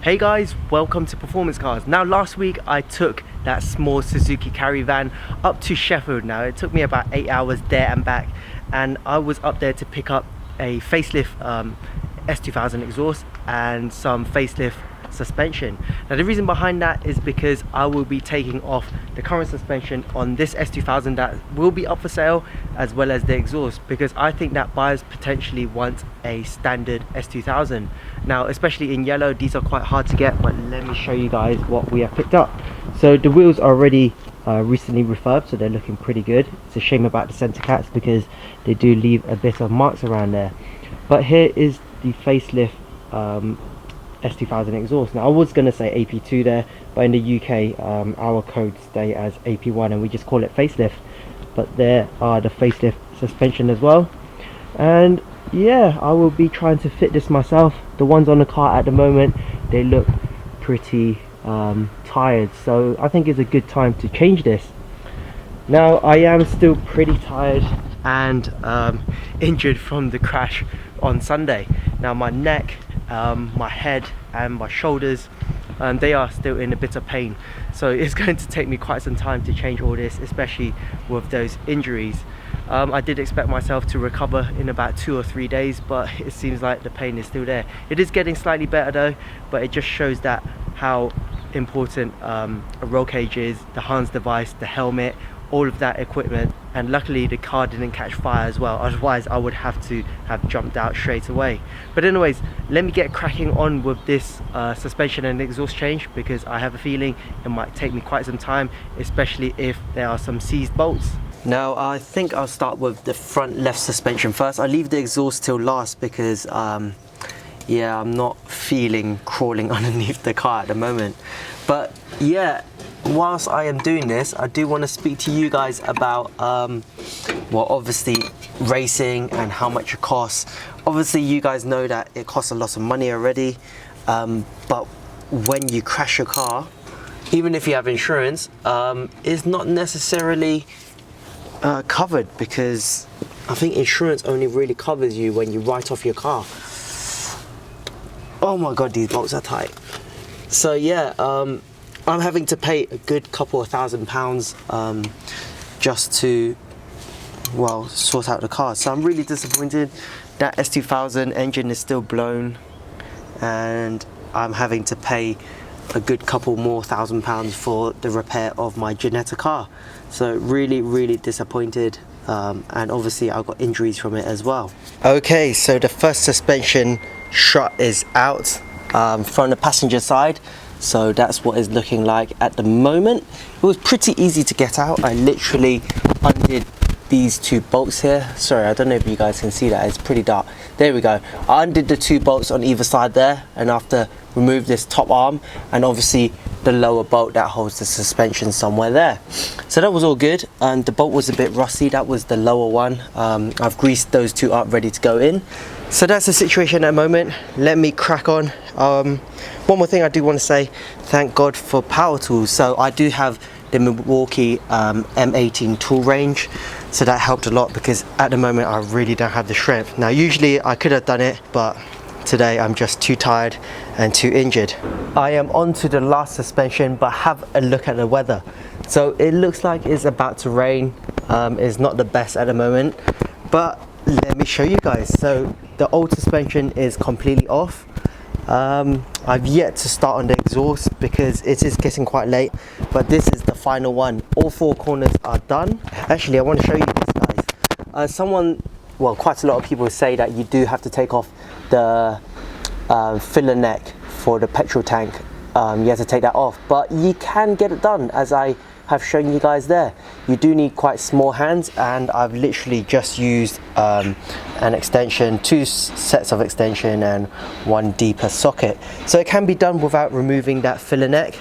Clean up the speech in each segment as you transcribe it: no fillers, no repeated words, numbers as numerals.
Hey guys, welcome to Performance Cars. Now last week I took that small Suzuki carry van up to Sheffield. Now it took me about 8 hours there and back, and I was up there to pick up a facelift S2000 exhaust and some facelift suspension. Now the reason behind that is because I will be taking off the current suspension on this S2000 that will be up for sale, as well as the exhaust, because I think that buyers potentially want a standard S2000. Now especially in yellow, these are quite hard to get, but let me show you guys what we have picked up. So the wheels are already recently refurbed, so they're looking pretty good. It's a shame about the center caps because they do leave a bit of marks around there. But here is the facelift S2000 exhaust. Now I was going to say AP2 there, but in the UK our codes stay as AP1 and we just call it facelift. But there are the facelift suspension as well, and yeah, I will be trying to fit this myself. The ones on the car at the moment, they look pretty tired, so I think it's a good time to change this. Now I am still pretty tired and injured from the crash on Sunday. Now my neck, my head and my shoulders, they are still in a bit of pain, so it's going to take me quite some time to change all this, especially with those injuries. I did expect myself to recover in about 2 or 3 days, but it seems like the pain is still there. It is getting slightly better though, but it just shows that how important a roll cage is, the harness device, the helmet, all of that equipment. And luckily the car didn't catch fire as well, otherwise I would have to have jumped out straight away. But anyways, let me get cracking on with this suspension and exhaust change, because I have a feeling it might take me quite some time, especially if there are some seized bolts. Now I think I'll start with the front left suspension first. I leave the exhaust till last because yeah, I'm not feeling crawling underneath the car at the moment. But yeah, whilst I am doing this, I do want to speak to you guys about well, obviously racing and how much it costs. Obviously you guys know that it costs a lot of money already, but when you crash your car, even if you have insurance, it's not necessarily covered, because I think insurance only really covers you when you write off your car. Oh my god, these bolts are tight. So yeah, I'm having to pay a good couple of £1,000 just to, well, sort out the car. So I'm really disappointed. That S2000 engine is still blown, and I'm having to pay a good couple more £1,000 for the repair of my Ginetta car. So really disappointed, and obviously I got injuries from it as well. Okay, so the first suspension strut is out from the passenger side. So that's what it's looking like at the moment. It was pretty easy to get out. I literally undid these 2 bolts here. Sorry, I don't know if you guys can see that, it's pretty dark. There we go. I undid the 2 bolts on either side there, and after remove this top arm and obviously the lower bolt that holds the suspension somewhere there. So that was all good, and the bolt was a bit rusty. That was the lower one. I've greased those 2 up, ready to go in. So that's the situation at the moment. Let me crack on. One more thing I do want to say, thank God for power tools. So I do have the Milwaukee M18 tool range, so that helped a lot, because at the moment I really don't have the strength. Now usually I could have done it, but today I'm just too tired and too injured. I am on to the last suspension, but have a look at the weather. So it looks like it's about to rain. It's not the best at the moment, but let me show you guys. So the old suspension is completely off. I've yet to start on the exhaust because it is getting quite late, but this is the final one. All 4 corners are done. Actually, I want to show you this, guys. Well, quite a lot of people say that you do have to take off the filler neck for the petrol tank. You have to take that off, but you can get it done, as I have shown you guys there. You do need quite small hands, and I've literally just used an extension, 2 sets of extension and 1 deeper socket. So it can be done without removing that filler neck.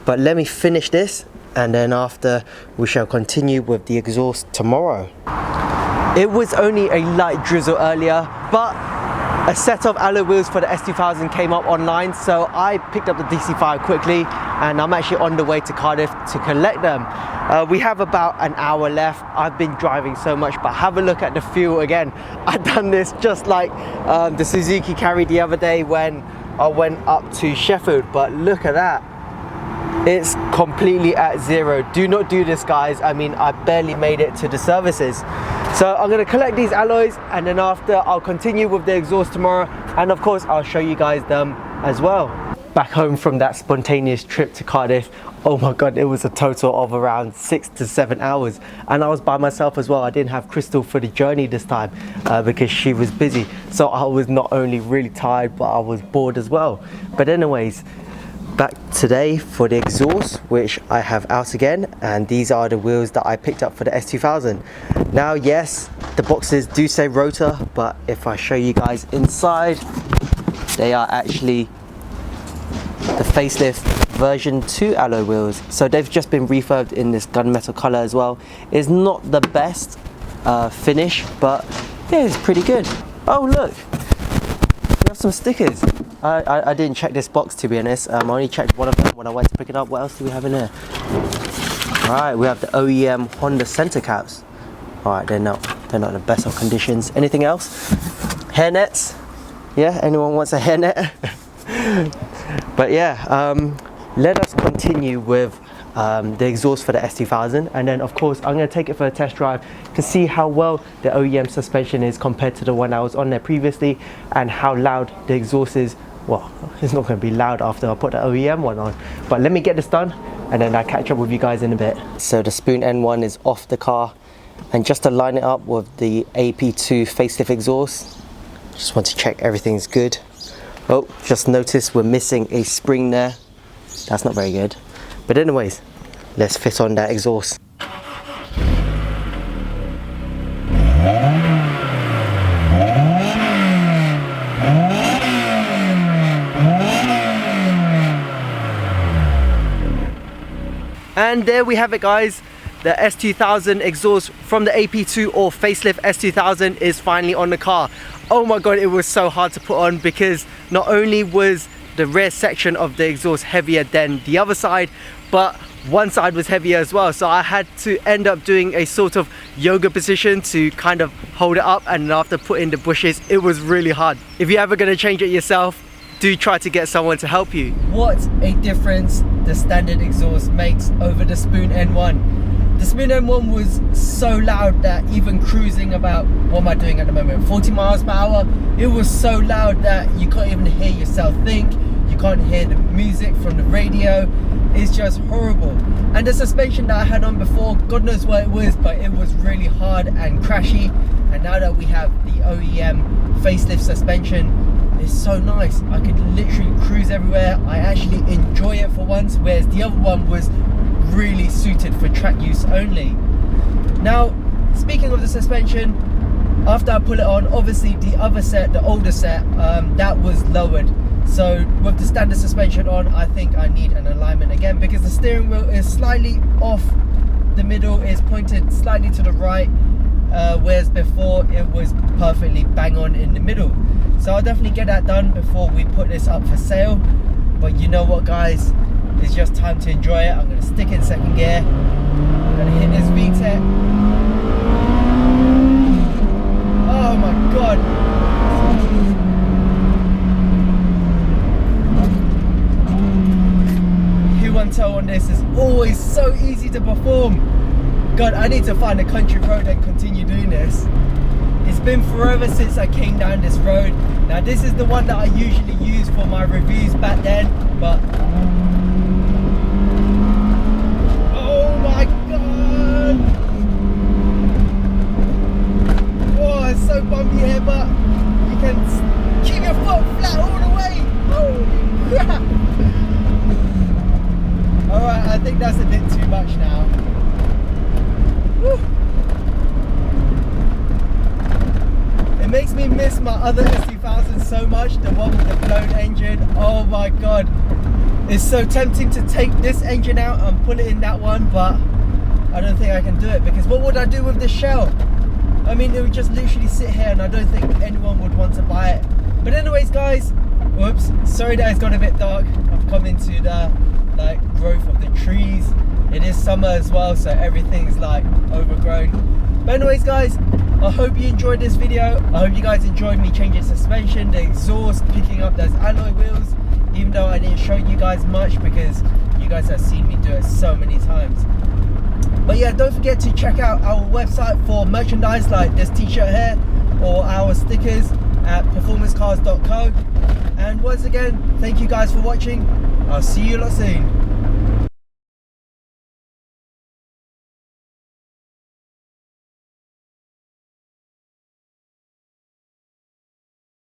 But let me finish this, and then after we shall continue with the exhaust tomorrow. It was only a light drizzle earlier, but a set of alloy wheels for the S2000 came up online, so I picked up the DC5 quickly, and I'm actually on the way to Cardiff to collect them. We have about an hour left. I've been driving so much, but have a look at the fuel again. I've done this just like the Suzuki Carry the other day when I went up to Sheffield, but look at that. It's completely at zero. Do not do this, guys. I mean, I barely made it to the services. So I'm gonna collect these alloys, and then after I'll continue with the exhaust tomorrow, and of course I'll show you guys them as well. Back home from that spontaneous trip to Cardiff, oh my god, it was a total of around 6 to 7 hours, and I was by myself as well. I didn't have Crystal for the journey this time because she was busy, so I was not only really tired, but I was bored as well. But anyways, back today for the exhaust, which I have out again, and these are the wheels that I picked up for the S2000. Now yes, the boxes do say rotor, but if I show you guys inside, they are actually the facelift version 2 alloy wheels. So they've just been refurbed in this gunmetal color as well. It's not the best finish, but yeah, it's pretty good. Oh look, we have some stickers. I didn't check this box, to be honest. I only checked one of them when I went to pick it up. What else do we have in there? Alright, we have the OEM Honda center caps. Alright, they're not the best of conditions. Anything else? Hair nets? Yeah, anyone wants a hairnet? But yeah, let us continue with the exhaust for the S2000, and then of course I'm going to take it for a test drive to see how well the OEM suspension is compared to the one I was on there previously, and how loud the exhaust is. Well, it's not going to be loud after I put the OEM one on, but let me get this done and then I'll catch up with you guys in a bit. So the spoon end one is off the car, and just to line it up with the AP2 facelift exhaust, just want to check everything's good. Oh, just noticed we're missing a spring there. That's not very good. But anyways, let's fit on that exhaust. And there we have it, guys. The S2000 exhaust from the AP2 or facelift S2000 is finally on the car. Oh my god, it was so hard to put on because not only was the rear section of the exhaust heavier than the other side, but one side was heavier as well. So I had to end up doing a sort of yoga position to kind of hold it up, and after putting the bushes, it was really hard. If you're ever going to change it yourself, do try to get someone to help you. What a difference the standard exhaust makes over the spoon end one. The spoon end one was so loud that even cruising about, what am I doing at the moment, 40 miles per hour, it was so loud that you can't even hear yourself think, you can't hear the music from the radio. It's just horrible. And the suspension that I had on before, God knows what it was, but it was really hard and crashy. And now that we have the OEM facelift suspension, it's so nice. I could literally cruise everywhere. I actually enjoy it for once, whereas the other one was really suited for track use only. Now, speaking of the suspension, after I put it on, obviously the other set, the older set, that was lowered. So with the standard suspension on, I think I need an alignment again, because the steering wheel is slightly off the middle, is pointed slightly to the right, whereas before it was perfectly bang on in the middle. So I'll definitely get that done before we put this up for sale. But you know what, guys, it's just time to enjoy it. I'm going to stick in second gear, I'm going to hit this VTEC. Oh my god, toe on this is always so easy to perform. God, I need to find a country road and continue doing this. It's been forever since I came down this road. Now this is the one that I usually use for my reviews back then, but oh my god, oh, it's so bumpy here, but you can keep your foot flat all the way. Holy crap. Alright, I think that's a bit too much now. Woo. It makes me miss my other S2000 so much, the one with the blown engine. Oh my god. It's so tempting to take this engine out and put it in that one, but I don't think I can do it, because what would I do with this shell? I mean, it would just literally sit here and I don't think anyone would want to buy it. But anyways, guys, whoops, sorry that it's got a bit dark. I've come into the growth of the trees. It is summer as well, so everything's like overgrown. But anyways guys, I hope you enjoyed this video. I hope you guys enjoyed me changing suspension, the exhaust, picking up those alloy wheels, even though I didn't show you guys much because you guys have seen me do it so many times. But yeah, don't forget to check out our website for merchandise like this t-shirt here or our stickers at performancecars.co. And once again, thank you guys for watching. I'll see you lot soon.